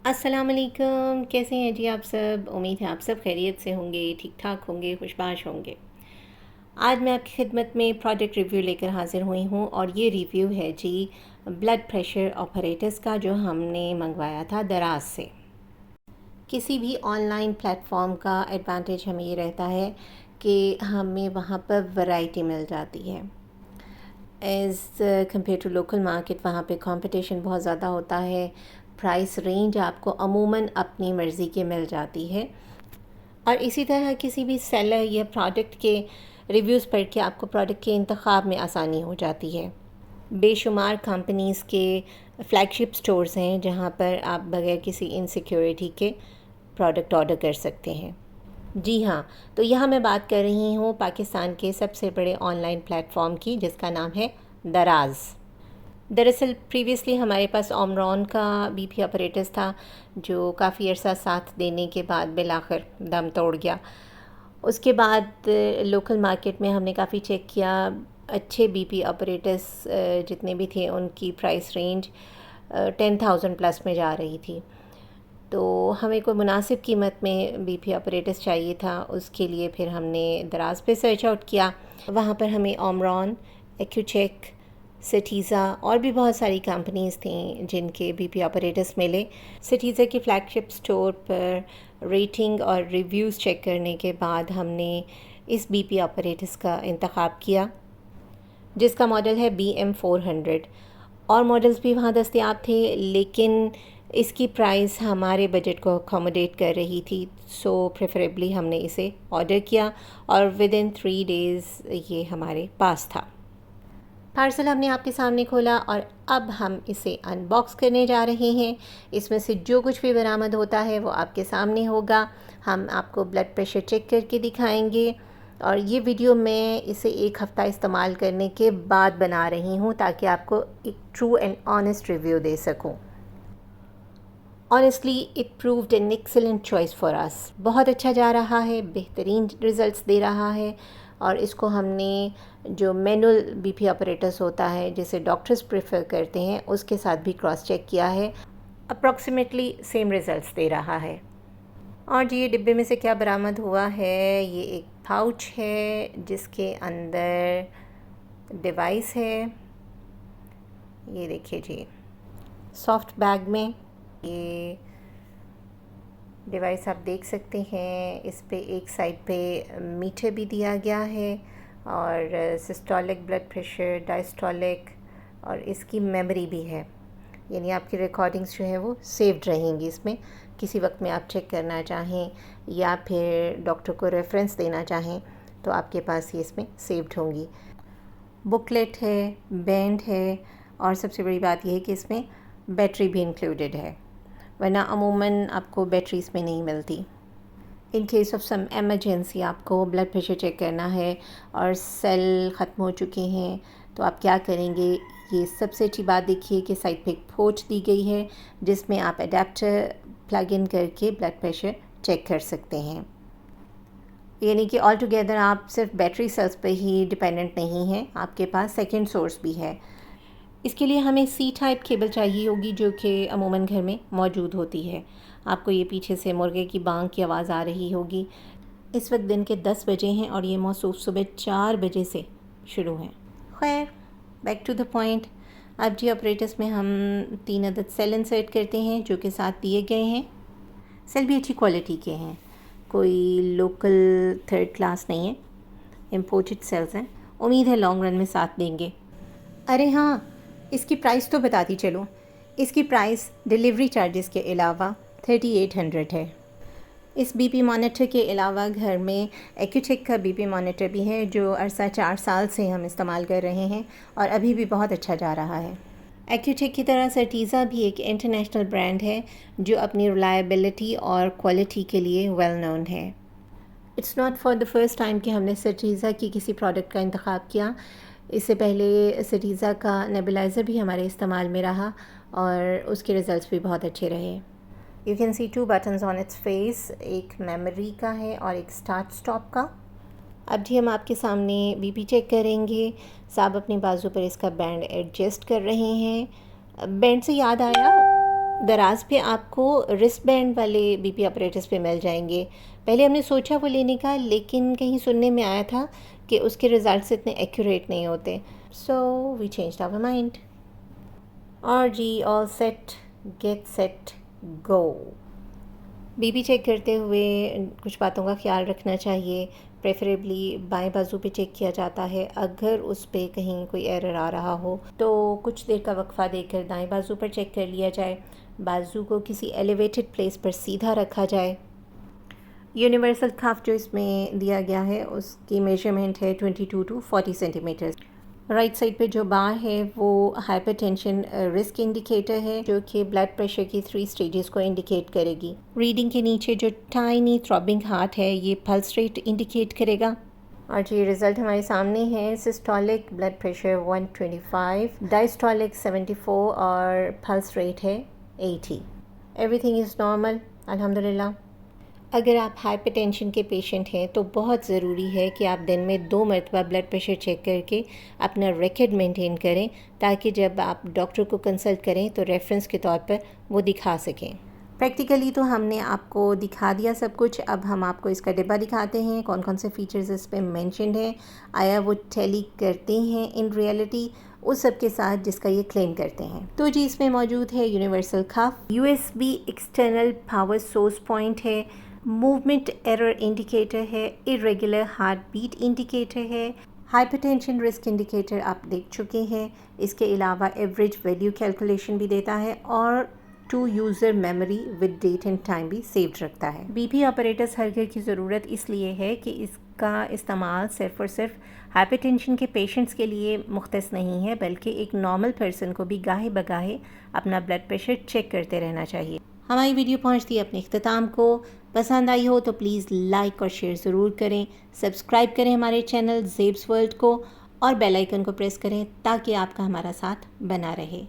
अस्सलाम वालेकुम। कैसे हैं जी आप सब? उम्मीद है आप सब खैरियत से होंगे, ठीक ठाक होंगे, खुशबाश होंगे। आज मैं आपकी खिदमत में प्रोडक्ट रिव्यू लेकर हाज़िर हुई हूँ और ये रिव्यू है जी ब्लड प्रेशर ऑपरेटर्स का, जो हमने मंगवाया था दराज से। किसी भी ऑनलाइन प्लेटफॉर्म का एडवांटेज हमें ये रहता है कि हमें वहाँ पर वैरायटी मिल जाती है as compared to local market. वहाँ पे कंपटीशन बहुत ज़्यादा होता है। प्राइस रेंज आपको अमूमन अपनी मर्ज़ी के मिल जाती है, और इसी तरह किसी भी सेलर या प्रोडक्ट के रिव्यूज़ पढ़ के आपको प्रोडक्ट के इंतखाब में आसानी हो जाती है। बेशुमार कंपनीज़ के फ्लैगशिप स्टोर्स हैं जहाँ पर आप बगैर किसी इनसिक्योरिटी के प्रोडक्ट ऑर्डर कर सकते हैं। जी हाँ, तो यहाँ मैं बात कर रही हूँ पाकिस्तान के सबसे बड़े ऑनलाइन प्लेटफॉर्म की, जिसका नाम है दराज। दरअसल प्रीवियसली हमारे पास ओमरॉन का बीपी ऑपरेटर्स था, जो काफ़ी अर्सा साथ देने के बाद बिलाखिर दम तोड़ गया। उसके बाद लोकल मार्केट में हमने काफ़ी चेक किया। अच्छे बीपी ऑपरेटर्स जितने भी थे, उनकी प्राइस रेंज 10,000 प्लस में जा रही थी। तो हमें कोई मुनासिब कीमत में बीपी ऑपरेटर्स चाहिए था। उसके लिए फिर हमने दराज पे सर्च आउट किया। वहाँ पर हमें ओमरॉन, एक्यूचेक, सिटीज़ा और भी बहुत सारी कंपनीज़ थीं जिनके बीपी ऑपरेटर्स मिले। सिटीज़ा के फ्लैगशिप स्टोर पर रेटिंग और रिव्यूज़ चेक करने के बाद हमने इस बीपी ऑपरेटर्स का इंतखाब किया, जिसका मॉडल है BM400। और मॉडल्स भी वहाँ दस्तयाब थे, लेकिन इसकी प्राइस हमारे बजट को अकोमोडेट कर रही थी। सो प्रेफरेबली हमने इसे ऑर्डर किया और विदिन 3 डेज़ ये हमारे पास था। पार्सल हमने आपके सामने खोला और अब हम इसे अनबॉक्स करने जा रहे हैं। इसमें से जो कुछ भी बरामद होता है वो आपके सामने होगा। हम आपको ब्लड प्रेशर चेक करके दिखाएंगे, और ये वीडियो मैं इसे 1 हफ़्ता इस्तेमाल करने के बाद बना रही हूँ ताकि आपको एक ट्रू एंड ऑनेस्ट रिव्यू दे सकूँ। Honestly it proved an excellent choice for us. बहुत अच्छा जा रहा है, बेहतरीन रिज़ल्ट्स दे रहा है। और इसको हमने जो मैनुअल बीपी ऑपरेटर्स होता है, जिसे डॉक्टर्स प्रेफर करते हैं, उसके साथ भी क्रॉस चेक किया है। अप्रॉक्सीमेटली सेम रिज़ल्ट्स दे रहा है। और जी, ये डिब्बे में से क्या बरामद हुआ है, ये एक पाउच है जिसके अंदर डिवाइस है। ये देखिए जी, सॉफ्ट बैग में ये डिवाइस आप देख सकते हैं। इस पे एक साइड पे मीटर भी दिया गया है, और सिस्टोलिक ब्लड प्रेशर, डायस्टोलिक, और इसकी मेमोरी भी है। यानी आपकी रिकॉर्डिंग्स जो है वो सेव्ड रहेंगी इसमें। किसी वक्त में आप चेक करना चाहें या फिर डॉक्टर को रेफरेंस देना चाहें तो आपके पास ये इसमें सेव्ड होंगी। बुकलेट है, बैंड है, और सबसे बड़ी बात यह है कि इसमें बैटरी भी इंक्लूडेड है, वरना अमूमन आपको बैटरी इसमें नहीं मिलती। In case of some emergency आपको ब्लड प्रेशर चेक करना है और सेल ख़त्म हो चुके हैं, तो आप क्या करेंगे। ये सबसे अच्छी बात देखिए कि साइड पे एक पोर्ट दी गई है जिसमें आप एडेप्टर प्लग इन करके ब्लड प्रेशर चेक कर सकते हैं। यानी कि ऑल टुगेदर आप सिर्फ बैटरी सेल्स पे ही डिपेंडेंट नहीं हैं, आपके पास सेकंड सोर्स भी है। इसके लिए हमें सी टाइप केबल चाहिए होगी, जो कि अमूमन घर में मौजूद होती है। आपको ये पीछे से मुर्गे की बांग की आवाज़ आ रही होगी। इस वक्त दिन के 10 बजे हैं और ये मौसूफ सुबह 4 बजे से शुरू हैं। खैर, बैक टू द पॉइंट। अब जी ऑपरेटर्स में हम 3 अदद सेल इंसर्ट करते हैं जो कि साथ दिए गए हैं। सेल भी अच्छी क्वालिटी के हैं, कोई लोकल थर्ड क्लास नहीं है, इम्पोर्टेड सेल्स हैं। उम्मीद है लॉन्ग रन में साथ देंगे। अरे हाँ, इसकी प्राइस तो बताती चलो। इसकी प्राइस डिलीवरी चार्जेस के अलावा 3800 है। इस बीपी मॉनिटर के अलावा घर में एक्यूचेक का बीपी मॉनिटर भी है, जो अरसा 4 साल से हम इस्तेमाल कर रहे हैं और अभी भी बहुत अच्छा जा रहा है। एक्यूचेक की तरह सर्टीज़ा भी एक इंटरनेशनल ब्रांड है जो अपनी रिलायबिलिटी और क्वालिटी के लिए वेल नोन है। It's not for the first time कि हमने सर्टीज़ा की किसी प्रोडक्ट का इंतखाब किया। इससे पहले सर्टीज़ा का नेबुलाइज़र भी हमारे इस्तेमाल में रहा और उसके रिज़ल्ट्स भी बहुत अच्छे रहे। You can see 2 buttons on its face, एक मेमोरी का है और एक स्टार्ट स्टॉप का। अब जी हम आपके सामने बीपी चेक करेंगे। साहब अपनी बाजू पर इसका बैंड एडजस्ट कर रहे हैं। बैंड से याद आया, दराज पे आपको रिस्ट बैंड वाले बीपी ऑपरेटर्स पे मिल जाएंगे। पहले हमने सोचा वो लेने का, लेकिन कहीं सुनने में आया था कि उसके रिज़ल्ट्स इतने एक्यूरेट नहीं होते, so we changed our mind. और जी, all set, get set, go. BP check करते हुए कुछ बातों का ख्याल रखना चाहिए। प्रेफरेबली बाएं बाजू पे चेक किया जाता है। अगर उस पे कहीं कोई एरर आ रहा हो तो कुछ देर का वक्फा देकर दाएं बाजू पर चेक कर लिया जाए। बाजू को किसी एलिवेटेड प्लेस पर सीधा रखा जाए। यूनिवर्सल कफ जो इसमें दिया गया है उसकी मेजरमेंट है 22 टू 40 सेंटीमीटर। राइट साइड पे जो बार है वो हाइपरटेंशन रिस्क इंडिकेटर है, जो कि ब्लड प्रेशर की 3 स्टेजेस को इंडिकेट करेगी। रीडिंग के नीचे जो टाइनी थ्रॉबिंग हार्ट है ये पल्स रेट इंडिकेट करेगा। और जी, रिज़ल्ट हमारे सामने है। सिस्टोलिक ब्लड प्रेशर 125, डायस्टोलिक 74 और पल्स रेट है 80। एवरीथिंग इज़ नॉर्मल, अल्हम्दुलिल्लाह। अगर आप हाइपरटेंशन के पेशेंट हैं तो बहुत ज़रूरी है कि आप दिन में 2 मरतबा ब्लड प्रेशर चेक करके अपना रिकॉर्ड मेंटेन करें, ताकि जब आप डॉक्टर को कंसल्ट करें तो रेफरेंस के तौर पर वो दिखा सकें। प्रैक्टिकली तो हमने आपको दिखा दिया सब कुछ। अब हम आपको इसका डिब्बा दिखाते हैं, कौन कौन से फीचर्स इस पर मैंशनड हैं, आया वो टेली करते हैं इन रियलिटी उस सब के साथ जिसका ये क्लेम करते हैं। तो जी, इसमें मौजूद है यूनिवर्सल कफ, USB external power source point है, मूवमेंट एरर इंडिकेटर है, इरेगुलर हार्ट बीट इंडिकेटर है, हाइपरटेंशन रिस्क इंडिकेटर आप देख चुके हैं। इसके अलावा एवरेज वैल्यू कैलकुलेशन भी देता है और two user memory with date and time भी सेव्ड रखता है। बीपी ऑपरेटर्स हर घर की ज़रूरत इसलिए है कि इसका इस्तेमाल सिर्फ़ और सिर्फ हाइपरटेंशन के पेशेंट्स के लिए मुख्तस नहीं है, बल्कि एक नॉर्मल पर्सन को भी गाहे बगाहे अपना ब्लड प्रेशर चेक करते रहना चाहिए। हमारी वीडियो पहुंचती है अपने इख्तिताम को। पसंद आई हो तो प्लीज़ लाइक और शेयर ज़रूर करें। सब्सक्राइब करें हमारे चैनल ज़ेब्स वर्ल्ड को और बेल आइकन को प्रेस करें ताकि आपका हमारा साथ बना रहे।